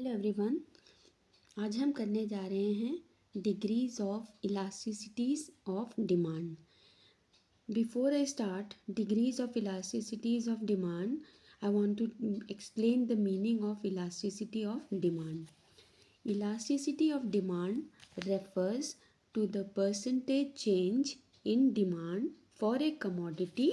Hello everyone. आज हम करने जा रहे हैं degrees of elasticities of demand. Before I start degrees of elasticities of demand, I want to explain the meaning of elasticity of demand. Elasticity of demand refers to the percentage change in demand for a commodity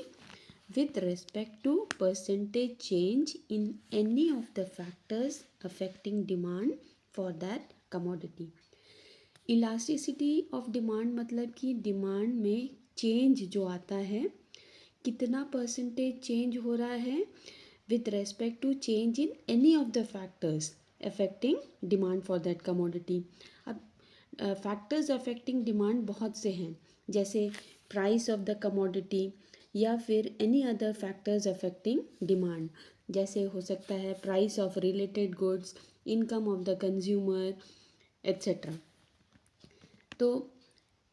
with respect to percentage change in any of the factors affecting demand for that commodity. Elasticity of demand मतलब कि demand में change जो आता है, कितना percentage change हो रहा है with respect to change in any of the factors affecting demand for that commodity. अब फैक्टर्स अफेक्टिंग डिमांड बहुत से हैं, जैसे प्राइस ऑफ द कमोडिटी या फिर any other factors affecting demand, जैसे हो सकता है price of related goods, income of the consumer etcetera. तो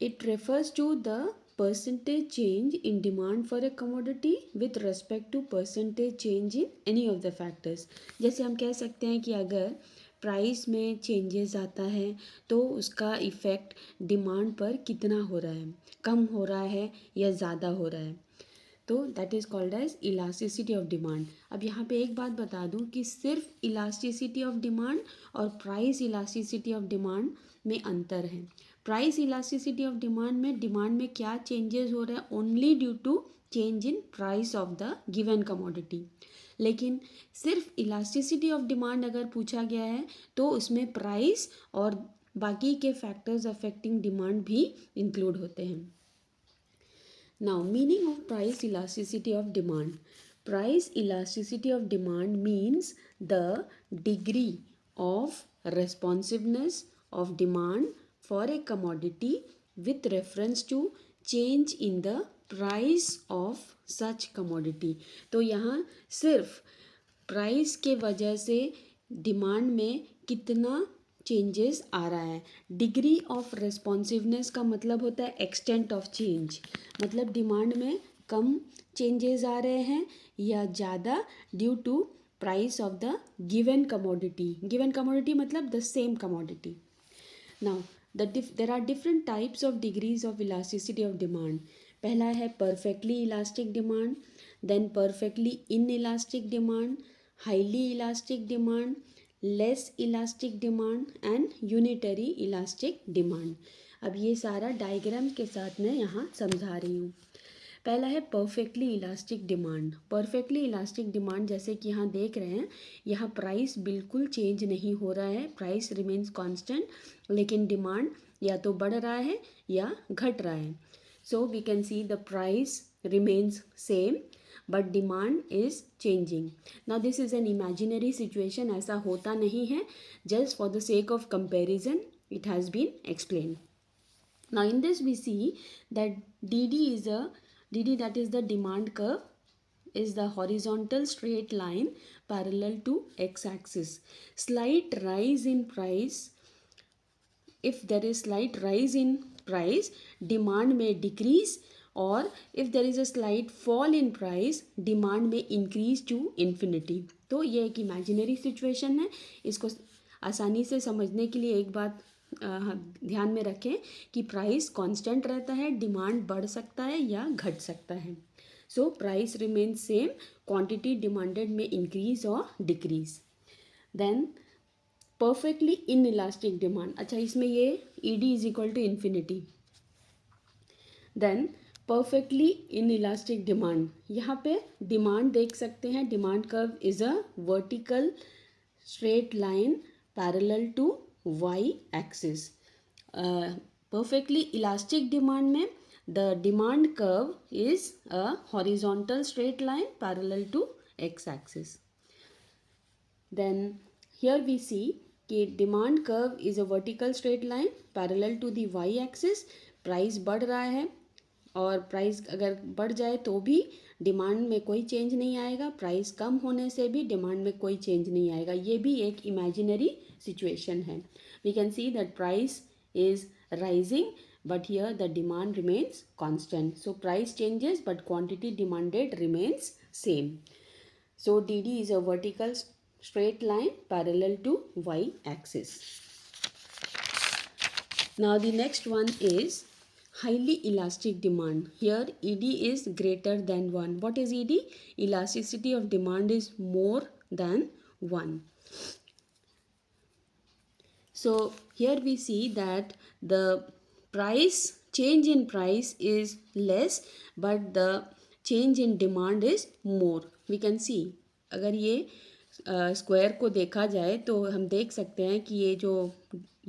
it refers to the percentage change in demand for a commodity with respect to percentage change in any of the factors. जैसे हम कह सकते हैं कि अगर प्राइस में changes आता है तो उसका इफ़ेक्ट डिमांड पर कितना हो रहा है, कम हो रहा है या ज़्यादा हो रहा है. तो that is called as elasticity of demand. अब यहाँ पे एक बात बता दूँ कि सिर्फ इलास्टिसिटी ऑफ डिमांड और प्राइस इलास्टिसिटी ऑफ डिमांड में अंतर है. प्राइस इलास्टिसिटी ऑफ डिमांड में क्या चेंजेस हो रहा है, only due to change in price of the given commodity. लेकिन सिर्फ इलास्टिसिटी ऑफ डिमांड अगर पूछा गया है तो उसमें प्राइस और बाकी के फैक्टर्स अफेक्टिंग डिमांड भी इंक्लूड होते हैं. Now, meaning of price elasticity of demand. Price elasticity of demand means the degree of responsiveness of demand for a commodity with reference to change in the price of such commodity. तो यहाँ सिर्फ price के वजह से demand में कितना changes आ रहा है. डिग्री ऑफ रेस्पॉन्सिवनेस का मतलब होता है एक्सटेंट ऑफ चेंज, मतलब डिमांड में कम चेंजेस आ रहे हैं या ज़्यादा due to price of the given commodity. Given commodity मतलब the same commodity. Now there are different types of degrees of elasticity of demand. पहला है perfectly elastic demand, then perfectly inelastic demand, highly elastic demand, less elastic demand and unitary elastic demand. अब ये सारा diagram के साथ मैं यहाँ समझा रही हूँ. पहला है perfectly elastic demand. Perfectly elastic demand जैसे कि यहाँ देख रहे हैं, यहाँ प्राइस बिल्कुल चेंज नहीं हो रहा है, प्राइस रिमेन्स कांस्टेंट, लेकिन डिमांड या तो बढ़ रहा है या घट रहा है. So we can see the price remains same but demand is changing. Now this is an imaginary situation, ऐसा होता नहीं है, just for the sake of comparison it has been explain. Now in this we see that DD, that is the demand curve, is the horizontal straight line parallel to x-axis. Slight rise in price, if there is slight rise in price, demand may decrease, और if there is a slight fall in price, demand may increase to infinity. तो ये एक imaginary situation है. इसको आसानी से समझने के लिए एक बात ध्यान में रखें कि प्राइस कांस्टेंट रहता है, डिमांड बढ़ सकता है या घट सकता है. So price remains same, quantity demanded में इंक्रीज और decrease. Then perfectly inelastic demand. अच्छा, इसमें ये ED is equal to infinity. Then perfectly inelastic demand, यहाँ पे डिमांड देख सकते हैं, demand curve is a vertical straight line parallel to y axis. Perfectly elastic demand में the demand curve is a horizontal straight line parallel to x axis. Then here we see कि demand curve is a vertical straight line parallel to the y axis. Price बढ़ रहा है और price अगर बढ़ जाए तो भी डिमांड में कोई चेंज नहीं आएगा, प्राइस कम होने से भी डिमांड में कोई चेंज नहीं आएगा. ये भी एक इमेजिनरी सिचुएशन है. We can see that price is rising but here the demand remains constant. So price changes but quantity demanded remains same. So DD is a vertical straight line parallel to y axis. Now the next one is highly elastic demand. Here ED is greater than 1. What is ED? Elasticity of demand is more than 1. So here we see that the change in price is less, but the change in demand is more. We can see, अगर ये square को देखा जाए तो हम देख सकते हैं कि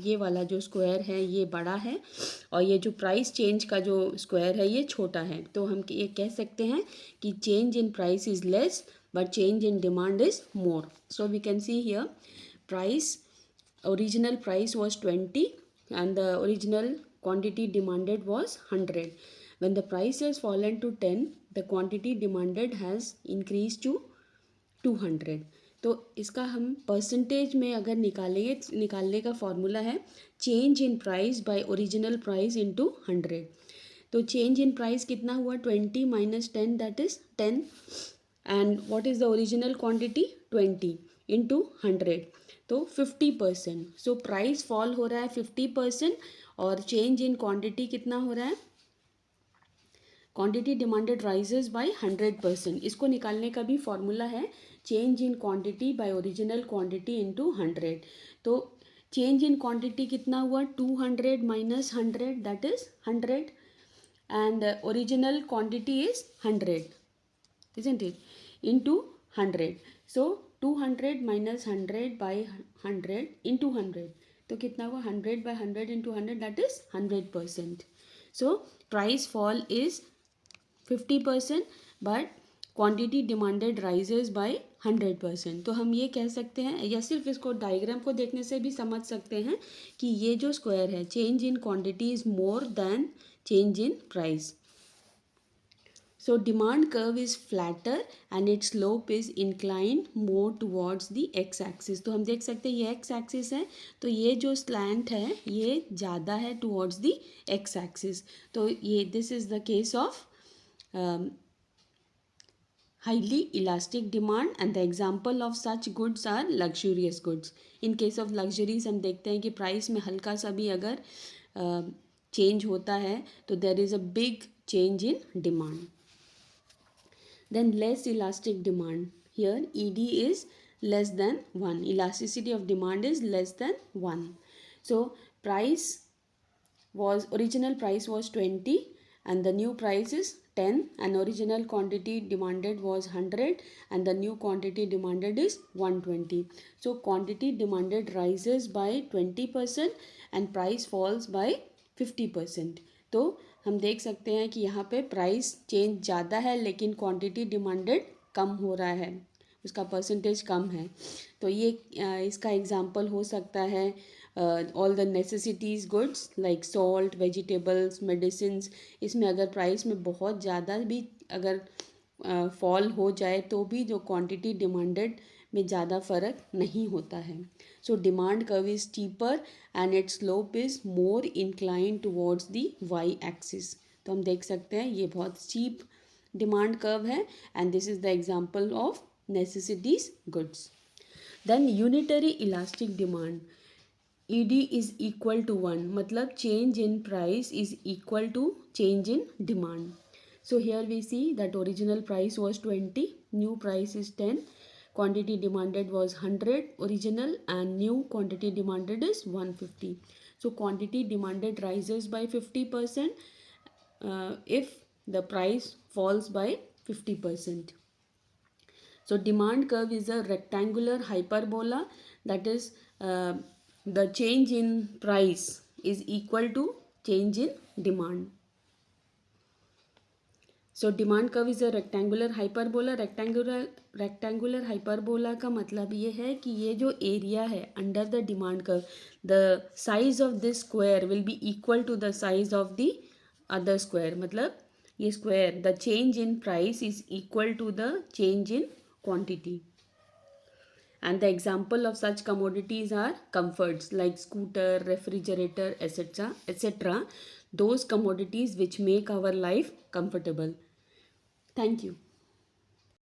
ये वाला जो स्क्वायर है ये बड़ा है और ये जो प्राइस चेंज का जो स्क्वायर है ये छोटा है. तो हम ये कह सकते हैं कि change in price is less but change in demand is more. So we can see here price original price was 20 and the original quantity demanded was 100. When the price has fallen to 10, the quantity demanded has increased to 200. तो इसका हम percentage में अगर निकालने का formula है change in price by original price into 100. तो change in price कितना हुआ 20 minus 10 that is 10 and what is the original quantity 20 into 100 तो 50%. सो प्राइस फॉल हो रहा है 50% और चेंज इन क्वांटिटी कितना हो रहा है क्वांटिटी डिमांडेड राइजेस बाय 100%. इसको निकालने का भी फॉर्मूला है change in quantity by original quantity into 100. तो चेंज इन क्वांटिटी कितना हुआ 200 minus 100 that is 100 and original quantity is 100 isn't it into 100. So 200 minus 100 by 100 into 100 तो कितना हुआ 100 by 100 into 100 that is 100%. So price fall is 50% but quantity demanded rises by 100%. तो हम ये कह सकते हैं या सिर्फ इसको डायग्राम को देखने से भी समझ सकते हैं कि ये जो स्क्वायर है change in quantity is more than change in price. So demand curve is flatter and its slope is inclined more towards the x axis. तो हम देख सकते हैं ये x axis है तो ये जो slant है ये ज़्यादा है towards the x axis. तो ये this is the case of highly elastic demand and the example of such goods are luxurious goods. In case of luxuries हम देखते हैं कि price में हल्का सा भी अगर change होता है तो there is a big change in demand. Then less elastic demand. Here ED is less than 1. Elasticity of demand is less than 1. So original price was 20 and the new price is 10 and original quantity demanded was 100 and the new quantity demanded is 120. So quantity demanded rises by 20% and price falls by 50%. तो हम देख सकते हैं कि यहाँ पे price change ज़्यादा है लेकिन क्वांटिटी डिमांडेड कम हो रहा है उसका परसेंटेज कम है. तो ये इसका एग्जांपल हो सकता है all the necessities goods like salt vegetables medicines. इसमें अगर प्राइस में बहुत ज़्यादा भी अगर फॉल हो जाए तो भी जो क्वांटिटी डिमांडेड में ज़्यादा फ़र्क नहीं होता है. So demand curve is steeper and its slope is more inclined towards the y axis. तो हम देख सकते हैं ये बहुत steep demand curve है and this is the example of necessities goods. Then unitary elastic demand. ED is equal to 1 मतलब change in price is equal to change in demand. So here we see that original price was 20, new price is 10. Quantity demanded was 100 original and new quantity demanded is 150. So quantity demanded rises by 50% if the price falls by 50%. So demand curve is a rectangular hyperbola that is the change in price is equal to change in demand. So demand curve is a rectangular hyperbola. Rectangular hyperbola का मतलब ये है कि ये जो area है under the demand curve the size of this square will be equal to the size of the other square. मतलब ये square the change in price is equal to the change in quantity. And the example of such commodities are comforts like scooter, refrigerator, etc. Those commodities which make our life comfortable. Thank you.